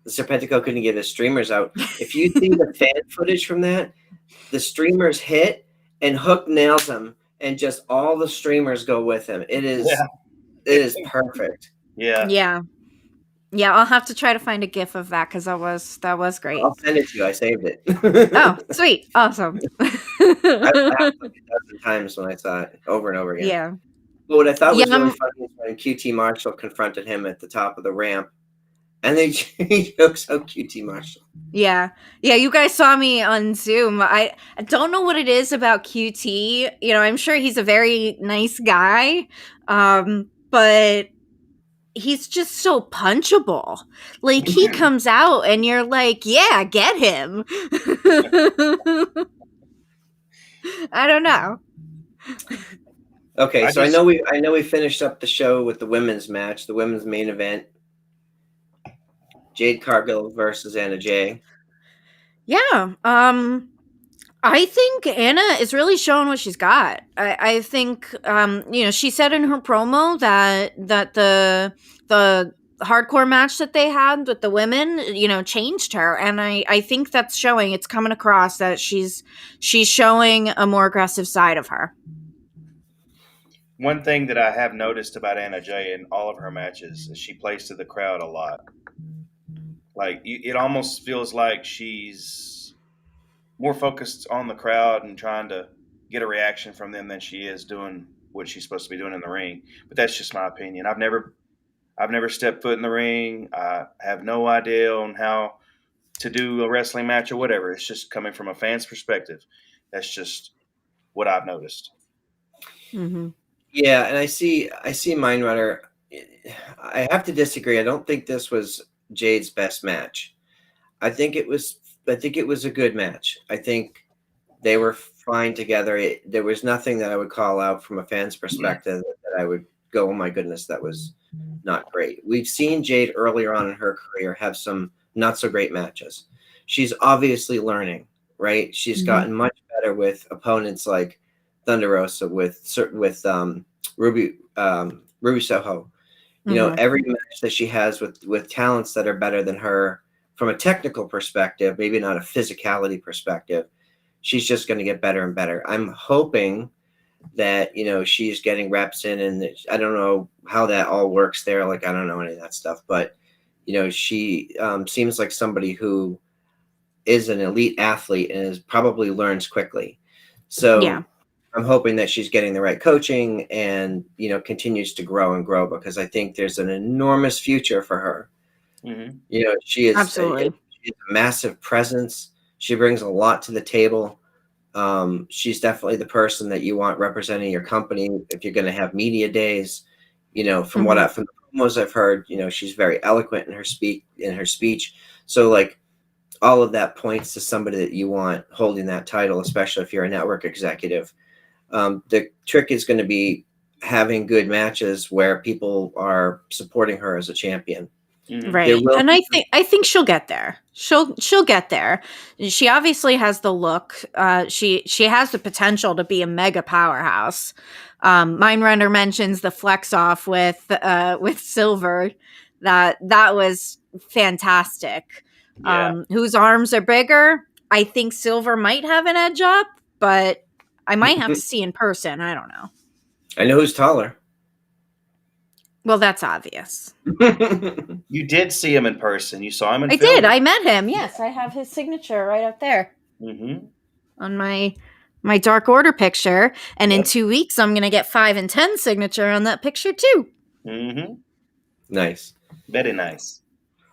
the Serpentico couldn't get his streamers out. If you see the fan footage from that, the streamers hit and Hook nails them, and just all the streamers go with him. It is perfect. Yeah. I'll have to try to find a GIF of that because that was great. I'll send it to you. I saved it. Oh, sweet. Awesome. I laughed like 1,000 times when I saw it over and over again. Yeah. But what I thought was really funny was when QT Marshall confronted him at the top of the ramp, and they jokes out QT Marshall. Yeah. You guys saw me on Zoom. I don't know what it is about QT. I'm sure he's a very nice guy, but he's just so punchable. Like, he comes out and you're like, yeah, get him. I don't know. Okay, so I know we finished up the show with the women's match, the women's main event. Jade Cargill versus Anna Jay. Yeah. I think Anna is really showing what she's got. I think she said in her promo that the hardcore match that they had with the women, changed her, and I think that's showing. It's coming across that she's showing a more aggressive side of her. One thing that I have noticed about Anna Jay in all of her matches is she plays to the crowd a lot. Like, it almost feels like she's more focused on the crowd and trying to get a reaction from them than she is doing what she's supposed to be doing in the ring. But that's just my opinion. I've never stepped foot in the ring. I have no idea on how to do a wrestling match or whatever. It's just coming from a fan's perspective. That's just what I've noticed. Mm-hmm. Yeah, and I see Mindrunner. I have to disagree. I don't think this was Jade's best match. I think it was a good match. I think they were fine together. There was nothing that I would call out from a fan's perspective that I would go, oh my goodness, that was not great. We've seen Jade earlier on in her career have some not so great matches. She's obviously learning, right? She's gotten much better with opponents like Thunder Rosa, with Ruby Soho. Every match that she has with talents that are better than her from a technical perspective, maybe not a physicality perspective, she's just going to get better and better. I'm hoping that, you know, she's getting reps in, and I don't know how that all works there. Like, I don't know any of that stuff, but, you know, she seems like somebody who is an elite athlete and probably learns quickly. So Yeah. I'm hoping that she's getting the right coaching and, you know, continues to grow and grow, because I think there's an enormous future for her. Mm-hmm. You know, she is Absolutely. she has a massive presence. She brings a lot to the table. She's definitely the person that you want representing your company if you're going to have media days. You know, from Mhm. from the promos I've heard, you know, she's very eloquent in her speech. So like, all of that points to somebody that you want holding that title, especially if you're a network executive. The trick is going to be having good matches where people are supporting her as a champion. Mm-hmm. There Right. will And I think she'll get there. She'll get there. She obviously has the look. She has the potential to be a mega powerhouse. Mindrunner mentions the flex off with Silver. That was fantastic. Yeah. Whose arms are bigger? I think Silver might have an edge up, but I might have to see in person. I don't know. I know who's taller. Well, that's obvious. You did see him in person. You saw him in I film. did. I met him. Yes, I have his signature right up there Mm-hmm. on my Dark Order picture. And in Yep. 2 weeks, I'm gonna get 5 and 10 signature on that picture too. Mm-hmm. Nice. Very nice.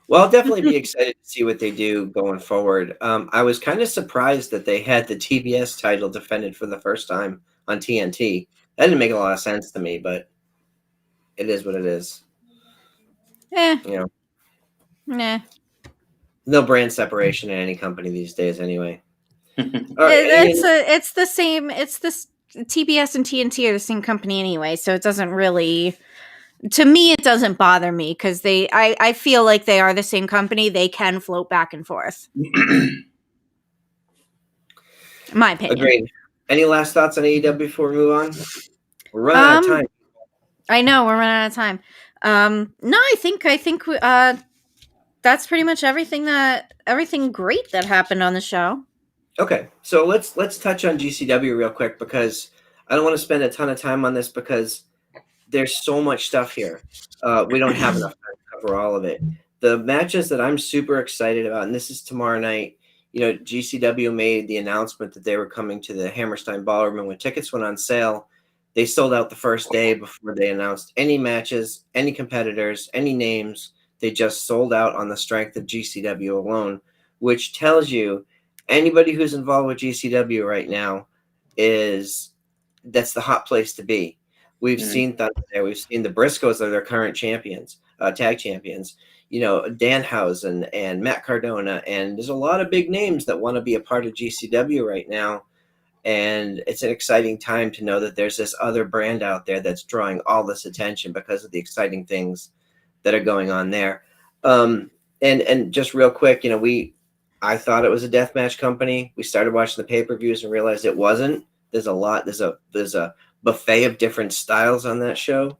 Well, I'll definitely be excited to see what they do going forward. I was kind of surprised that they had the TBS title defended for the first time on TNT. That didn't make a lot of sense to me, but it is what it is. You know, Nah. no brand separation in any company these days, anyway. All right, It's the same. It's this TBS and TNT are the same company anyway, so it doesn't really. To me, it doesn't bother me because I feel like they are the same company. They can float back and forth. In my opinion. Agreed. Any last thoughts on AEW before we move on? We're running out of time. I know we're running out of time. No, I think that's pretty much everything great that happened on the show. Okay, so let's touch on GCW real quick, because I don't want to spend a ton of time on this because there's so much stuff here. We don't have enough time to cover all of it. The matches that I'm super excited about, and this is tomorrow night. You know, GCW made the announcement that they were coming to the Hammerstein Ballroom, and when tickets went on sale, they sold out the first day before they announced any matches, any competitors, any names. They just sold out on the strength of GCW alone, which tells you anybody who's involved with GCW right now that's the hot place to be. We've seen Thunder there. We've seen the Briscoes are their current champions, tag champions. You know, Danhausen and Matt Cardona, and there's a lot of big names that want to be a part of GCW right now. And it's an exciting time to know that there's this other brand out there that's drawing all this attention because of the exciting things that are going on there. And just real quick, you know, I thought it was a deathmatch company. We started watching the pay-per-views and realized it wasn't. There's a buffet of different styles on that show.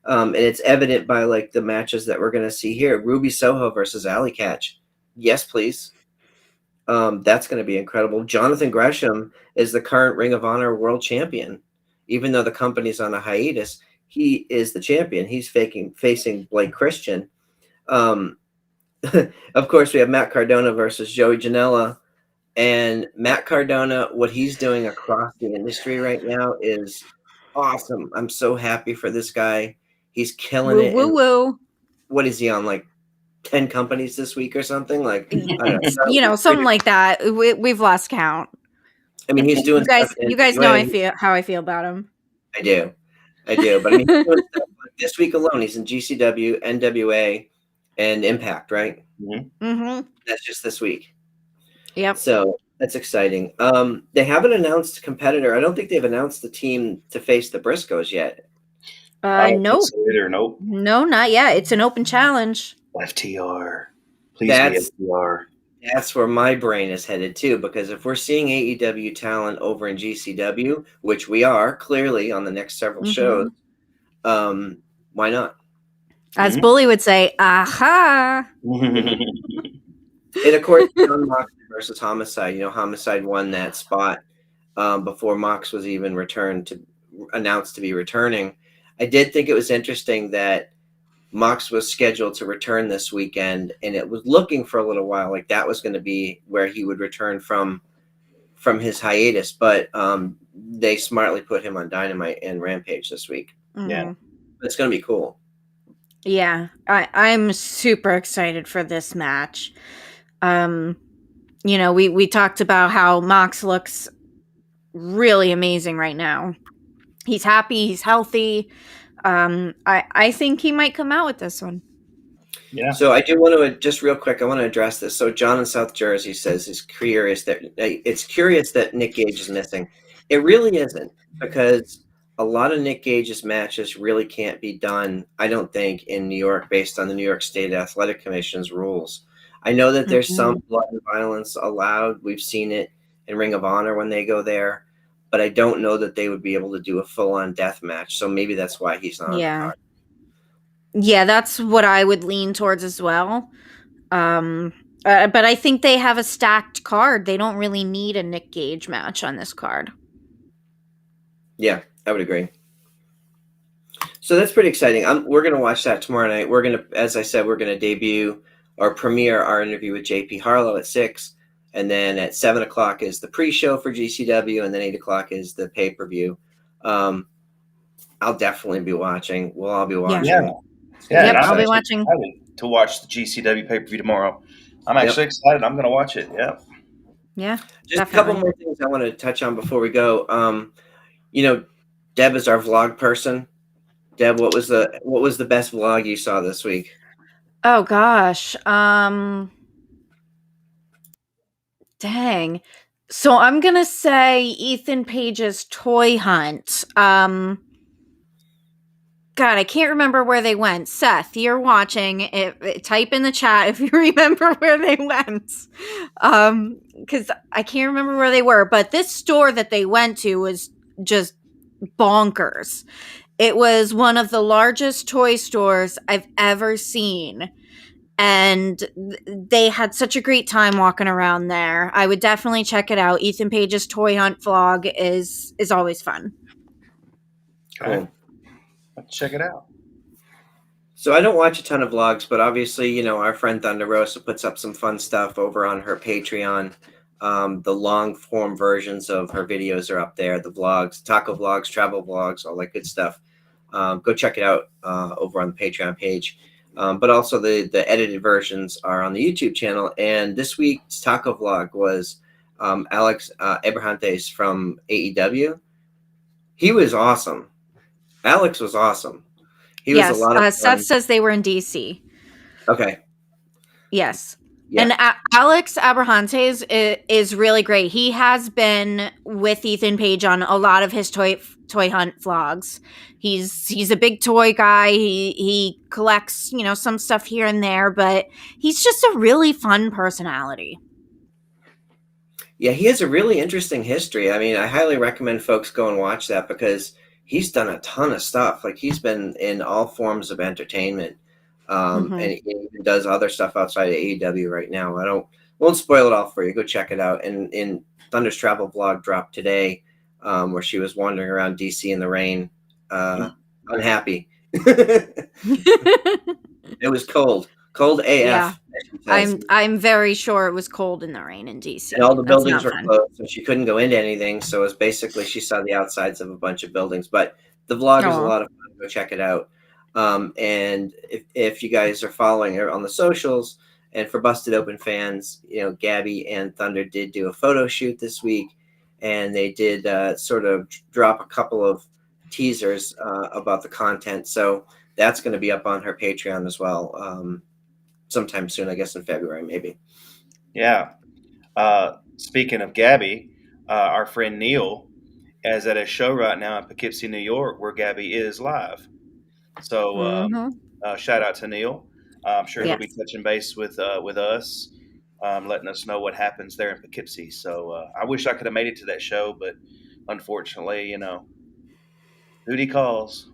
And it's evident by like the matches that we're going to see here. Ruby Soho versus Alley Catch. Yes, please. That's going to be incredible. Jonathan Gresham is the current Ring of Honor World Champion. Even though the company's on a hiatus, he is the champion. He's facing Blake Christian. Of course, we have Matt Cardona versus Joey Janela. And Matt Cardona, what he's doing across the industry right now is awesome. I'm so happy for this guy. He's killing it. Woo. What is he on, like 10 companies this week or something? Like, I don't know. You know, something like that. We've lost count. I mean, he's doing stuff in You guys know NWA. how I feel about him. I do. But I mean, he's doing stuff like this week alone, he's in GCW, NWA, and Impact, right? Mm-hmm. That's just this week. Yep. So that's exciting. They haven't announced a competitor. I don't think they've announced the team to face the Briscoes yet. Nope. Nope. No, not yet. It's an open challenge. FTR. Please be FTR. That's where my brain is headed too, because if we're seeing AEW talent over in GCW, which we are clearly on the next several shows, why not? As Bully would say, aha. And of course, John Moxley versus Homicide. You know, Homicide won that spot before Mox was even returned announced to be returning. I did think it was interesting that Mox was scheduled to return this weekend, and it was looking for a little while like that was going to be where he would return from his hiatus, but they smartly put him on Dynamite and Rampage this week. Yeah. It's going to be cool. Yeah, I'm super excited for this match. You know, we talked about how Mox looks really amazing right now. He's happy, he's healthy. I think he might come out with this one. Yeah. So I do want to just real quick. I want to address this. So John in South Jersey says it's curious that Nick Gage is missing. It really isn't, because a lot of Nick Gage's matches really can't be done, I don't think, in New York based on the New York State Athletic Commission's rules. I know that there's some blood and violence allowed. We've seen it in Ring of Honor when they go there, but I don't know that they would be able to do a full-on death match. So maybe that's why he's not on the card. Yeah, that's what I would lean towards as well. But I think they have a stacked card. They don't really need a Nick Gage match on this card. Yeah, I would agree. So that's pretty exciting. We're going to watch that tomorrow night. We're going to, as I said, we're going to debut or premiere our interview with JP Harlow at 6. And then at 7 o'clock is the pre-show for GCW. And then 8 o'clock is the pay-per-view. I'll definitely be watching. We'll all be watching. Yeah, Yep, I'll be watching. To watch the GCW pay-per-view tomorrow. I'm actually excited. I'm going to watch it. Yeah. Yeah. Just definitely. A couple more things I want to touch on before we go. You know, Deb is our vlog person. Deb, what was the best vlog you saw this week? Oh gosh. Dang. So I'm gonna say Ethan Page's toy hunt. God, I can't remember where they went. Seth, you're watching. Type in the chat if you remember where they went. Because I can't remember where they were. But this store that they went to was just bonkers. It was one of the largest toy stores I've ever seen. And they had such a great time walking around there. I would definitely check it out. Ethan Page's toy hunt vlog is always fun. Cool. Let's check it out. So I don't watch a ton of vlogs, but obviously, you know, our friend Thunder Rosa puts up some fun stuff over on her Patreon. The long form versions of her videos are up there. The vlogs, taco vlogs, travel vlogs, all that good stuff. Go check it out over on the Patreon page. But also the edited versions are on the YouTube channel. And this week's taco vlog was Alex Abrahantes from AEW. He was awesome. Alex was awesome. He was a lot of fun. Seth says they were in DC. Okay. Yes. Yeah. And Alex Abrahantes is really great. He has been with Ethan Page on a lot of his toy hunt vlogs. He's a big toy guy. He collects, you know, some stuff here and there, but he's just a really fun personality. Yeah, he has a really interesting history. I mean, I highly recommend folks go and watch that because he's done a ton of stuff. Like, he's been in all forms of entertainment. And he even does other stuff outside of AEW right now. Won't spoil it all for you. Go check it out. And in Thunder's travel vlog dropped today, where she was wandering around DC in the rain, unhappy. It was cold AF. Yeah. I'm very sure it was cold in the rain in DC. And all the buildings were closed, so she couldn't go into anything. So it was basically she saw the outsides of a bunch of buildings. But the vlog is a lot of fun. Go check it out. And if you guys are following her on the socials, and for Busted Open fans, you know, Gabby and Thunder did do a photo shoot this week, and they did sort of drop a couple of teasers about the content. So that's going to be up on her Patreon as well, sometime soon, I guess in February, maybe. Yeah. Speaking of Gabby, our friend Neil is at a show right now in Poughkeepsie, New York, where Gabby is live. So shout out to Neil. I'm sure he'll be touching base with us, letting us know what happens there in Poughkeepsie. So I wish I could have made it to that show, but unfortunately, you know, duty calls.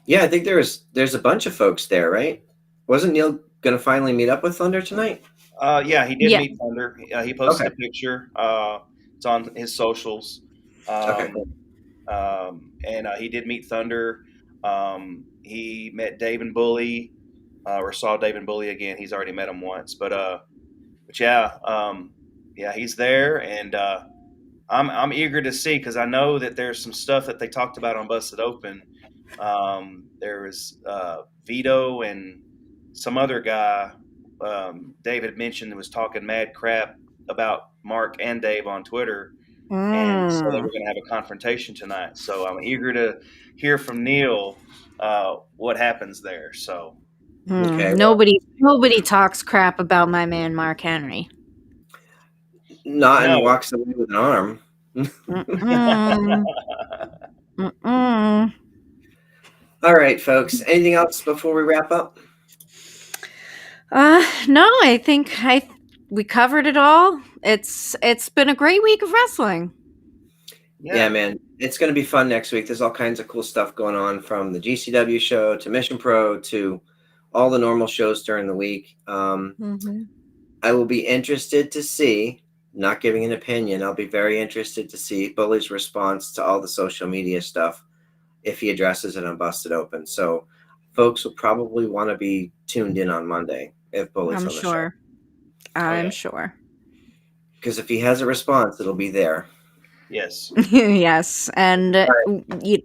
Yeah, I think there's a bunch of folks there, right? Wasn't Neil going to finally meet up with Thunder tonight? Yeah, he did meet Thunder. He posted a picture. It's on his socials. and he did meet Thunder. He met Dave and Bully, or saw Dave and Bully again. He's already met him once, but yeah, he's there, and I'm eager to see, because I know that there's some stuff that they talked about on Busted Open. There was Vito and some other guy. David mentioned was talking mad crap about Mark and Dave on Twitter. And so they were going to have a confrontation tonight. So I'm eager to hear from Neil what happens there. So Okay, nobody talks crap about my man Mark Henry. not No. and walks away with an arm. All right, folks. Anything else before we wrap up? No, I think we covered it all. It's been a great week of wrestling. Yeah, man. It's going to be fun next week. There's all kinds of cool stuff going on, from the GCW show to Mission Pro to all the normal shows during the week. I will be interested to see, not giving an opinion, I'll be very interested to see Bully's response to all the social media stuff if he addresses it on Busted Open. So folks will probably want to be tuned in on Monday if Bully's on the show. I'm sure. Because if he has a response, it'll be there. Yes. Yes. And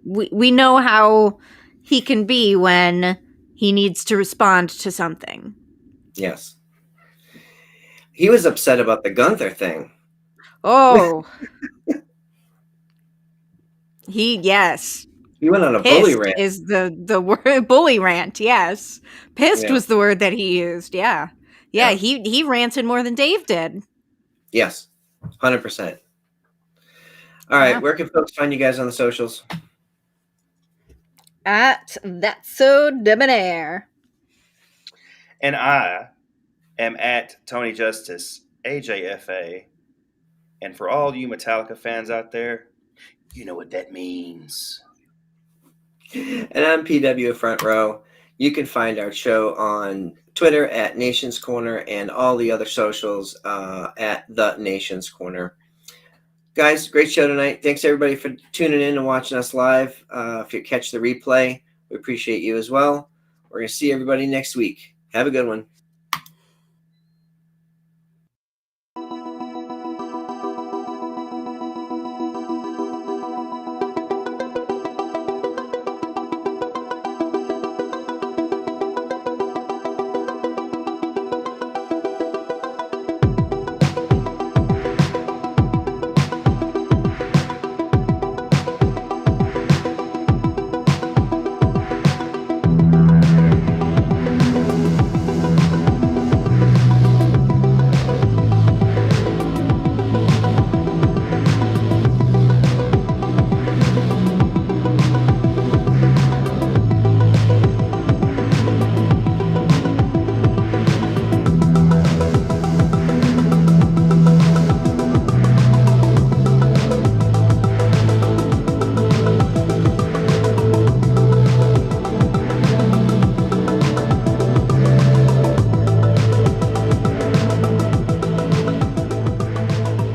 we know how he can be when he needs to respond to something. Yes. He was upset about the Gunther thing. Oh. He went on a pissed bully rant. Is the word bully rant? Yes, pissed was the word that he used. Yeah. He ranted more than Dave did. Yes, 100%. All right, where can folks find you guys on the socials? At That's So Debonair. And I am at Tony Justice, AJFA. And for all you Metallica fans out there, you know what that means. And I'm MPW Front Row. You can find our show on Twitter at Nations Corner and all the other socials at The Nations Corner. Guys, great show tonight. Thanks everybody for tuning in and watching us live. If you catch the replay, we appreciate you as well. We're going to see everybody next week. Have a good one.